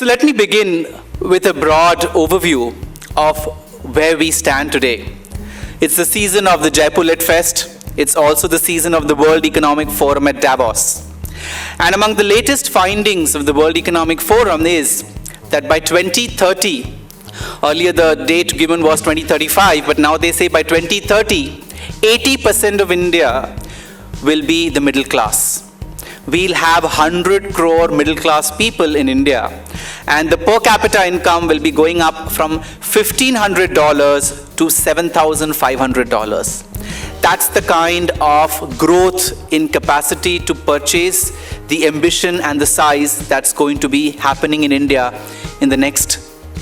So let me begin with a broad overview of where we stand today. It's the season of the Jaipur Lit Fest. It's also the season of the World Economic Forum at Davos. And among the latest findings of the World Economic Forum is that by 2030, earlier the date given was 2035, but now they say by 2030, 80% of India will be the middle class. We'll have 100 crore middle class people in India, and the per capita income will be going up from $1,500 to $7,500. That's the kind of growth in capacity to purchase, the ambition and the size that's going to be happening in India in the next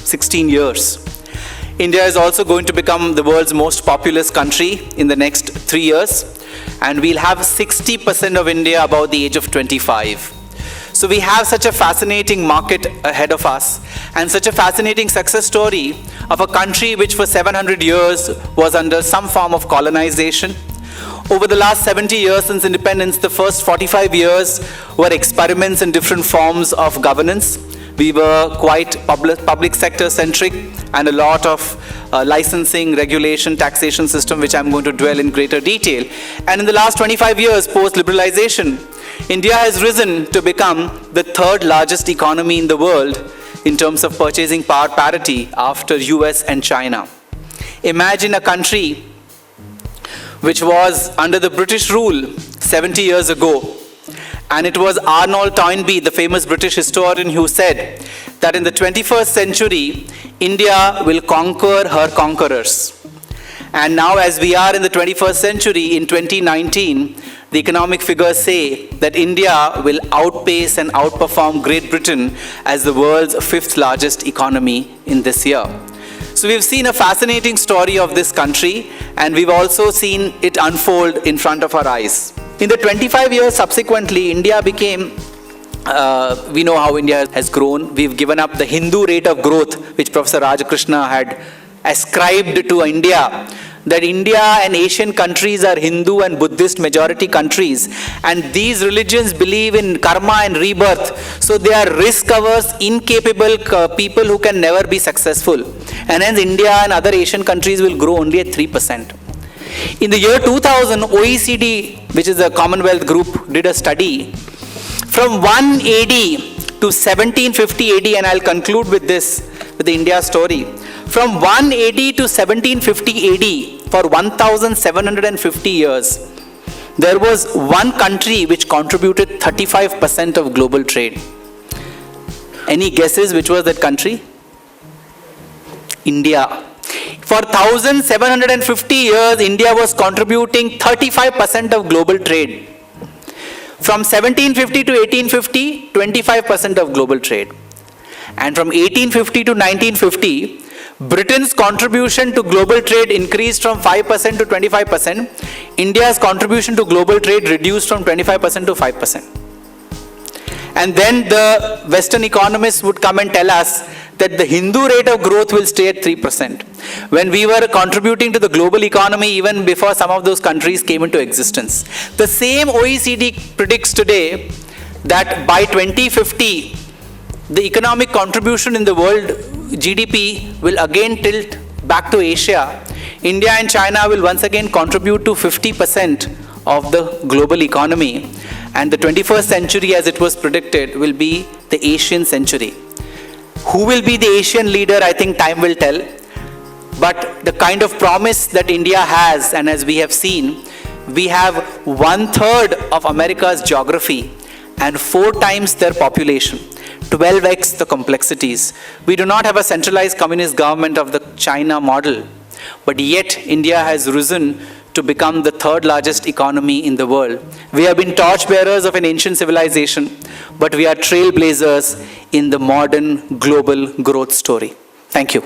16 years. India is also going to become the world's most populous country in the next 3 years, and we'll have 60% of India above the age of 25. So we have such a fascinating market ahead of us, and such a fascinating success story of a country which for 700 years was under some form of colonization. Over the last 70 years since independence, the first 45 years were experiments in different forms of governance. We were quite public sector centric, and a lot of licensing, regulation, taxation system, which I'm going to dwell in greater detail. And in the last 25 years post-liberalization, India has risen to become the third largest economy in the world in terms of purchasing power parity after US and China. Imagine a country which was under the British rule 70 years ago. And it was Arnold Toynbee, the famous British historian, who said that in the 21st century, India will conquer her conquerors. And now, as we are in the 21st century, in 2019, the economic figures say that India will outpace and outperform Great Britain as the world's fifth largest economy in this year. So we've seen a fascinating story of this country, and we've also seen it unfold in front of our eyes. In the 25 years subsequently, India became, we know how India has grown. We've given up the Hindu rate of growth, which Professor Rajakrishna had ascribed to India, that India and Asian countries are Hindu and Buddhist majority countries, and these religions believe in karma and rebirth, so they are risk-averse, incapable people who can never be successful. And hence India and other Asian countries will grow only at 3%. In the year 2000, OECD, which is a Commonwealth group, did a study. From 1 AD to 1750 AD, and I'll conclude with this, with the India story. From 1 AD to 1750 AD, for 1750 years, there was one country which contributed 35% of global trade. Any guesses which was that country? India. For 1750 years, India was contributing 35% of global trade. From 1750 to 1850, 25% of global trade. And from 1850 to 1950, Britain's contribution to global trade increased from 5% to 25%. India's contribution to global trade reduced from 25% to 5%. And then the Western economists would come and tell us that the Hindu rate of growth will stay at 3%. When we were contributing to the global economy even before some of those countries came into existence. The same OECD predicts today that by 2050, the economic contribution in the world GDP will again tilt back to Asia. India and China will once again contribute to 50% of the global economy. And the 21st century, as it was predicted, will be the Asian century. Who will be the Asian leader, I think time will tell. But the kind of promise that India has, and as we have seen, we have 1/3 of America's geography and 4 times their population, 12x the complexities. We do not have a centralized communist government of the China model, but yet India has risen to become the third largest economy in the world. We have been torchbearers of an ancient civilization, but we are trailblazers in the modern global growth story. Thank you.